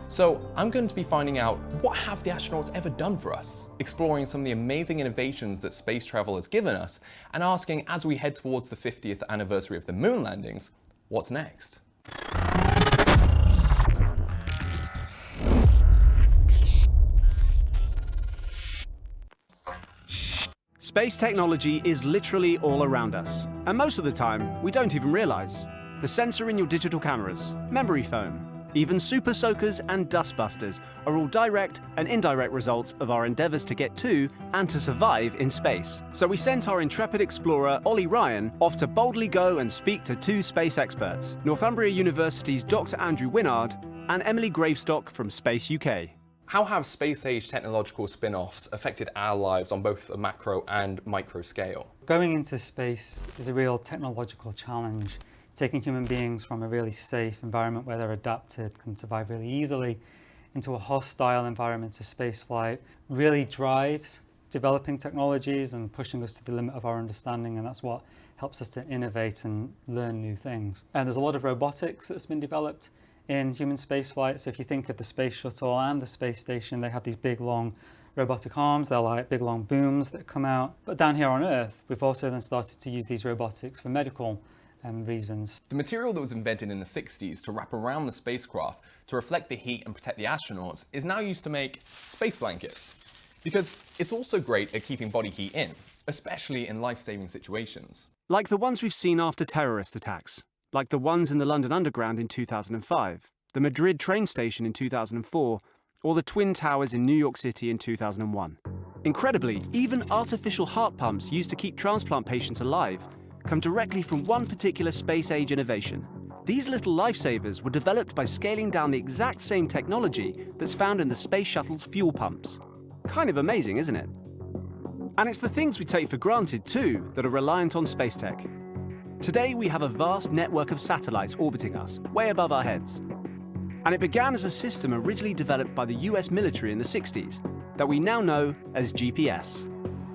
So I'm going to be finding out what have the astronauts ever done for us, exploring some of the amazing innovations that space travel has given us, and asking as we head towards the 50th anniversary of the moon landings, what's next? Space technology is literally all around us, and most of the time, we don't even realize. The sensor in your digital cameras, memory foam, even super soakers and dustbusters are all direct and indirect results of our endeavors to get to and to survive in space. So we sent our intrepid explorer, Ollie Ryan, off to boldly go and speak to two space experts, Northumbria University's Dr. Andrew Winnard and Emily Gravestock from Space UK. How have space-age technological spin-offs affected our lives on both a macro and micro scale? Going into space is a real technological challenge. Taking human beings from a really safe environment where they're adapted, can survive really easily, into a hostile environment to spaceflight really drives developing technologies and pushing us to the limit of our understanding, and that's what helps us to innovate and learn new things. And there's a lot of robotics that's been developed in human spaceflight. So if you think of the space shuttle and the space station, they have these big long robotic arms. They're like big long booms that come out. But down here on Earth, we've also then started to use these robotics for medical reasons. The material that was invented in the 60s to wrap around the spacecraft to reflect the heat and protect the astronauts is now used to make space blankets. Because it's also great at keeping body heat in, especially in life-saving situations. Like the ones we've seen after terrorist attacks. Like the ones in the London Underground in 2005, the Madrid train station in 2004, or the Twin Towers in New York City in 2001. Incredibly, even artificial heart pumps used to keep transplant patients alive come directly from one particular space-age innovation. These little lifesavers were developed by scaling down the exact same technology that's found in the space shuttle's fuel pumps. Kind of amazing, isn't it? And it's the things we take for granted, too, that are reliant on space tech. Today, we have a vast network of satellites orbiting us, way above our heads. And it began as a system originally developed by the US military in the 60s, that we now know as GPS.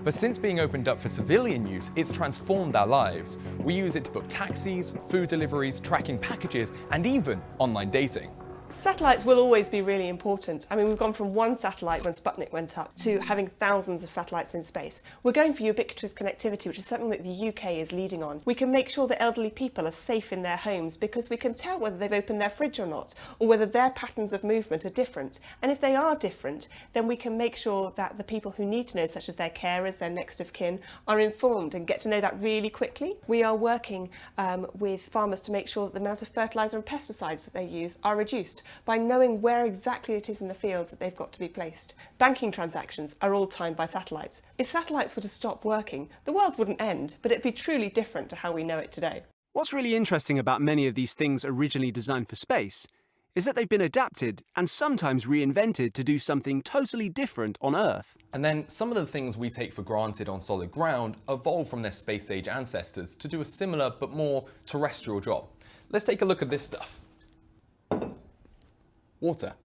But since being opened up for civilian use, it's transformed our lives. We use it to book taxis, food deliveries, tracking packages, and even online dating. Satellites will always be really important. I mean, we've gone from one satellite when Sputnik went up to having thousands of satellites in space. We're going for ubiquitous connectivity, which is something that the UK is leading on. We can make sure that elderly people are safe in their homes because we can tell whether they've opened their fridge or not, or whether their patterns of movement are different. And if they are different, then we can make sure that the people who need to know, such as their carers, their next of kin, are informed and get to know that really quickly. We are working with farmers to make sure that the amount of fertiliser and pesticides that they use are reduced, by knowing where exactly it is in the fields that they've got to be placed. Banking transactions are all timed by satellites. If satellites were to stop working, the world wouldn't end, but it'd be truly different to how we know it today. What's really interesting about many of these things originally designed for space is that they've been adapted and sometimes reinvented to do something totally different on Earth. And then some of the things we take for granted on solid ground evolved from their space-age ancestors to do a similar but more terrestrial job. Let's take a look at this stuff. Water.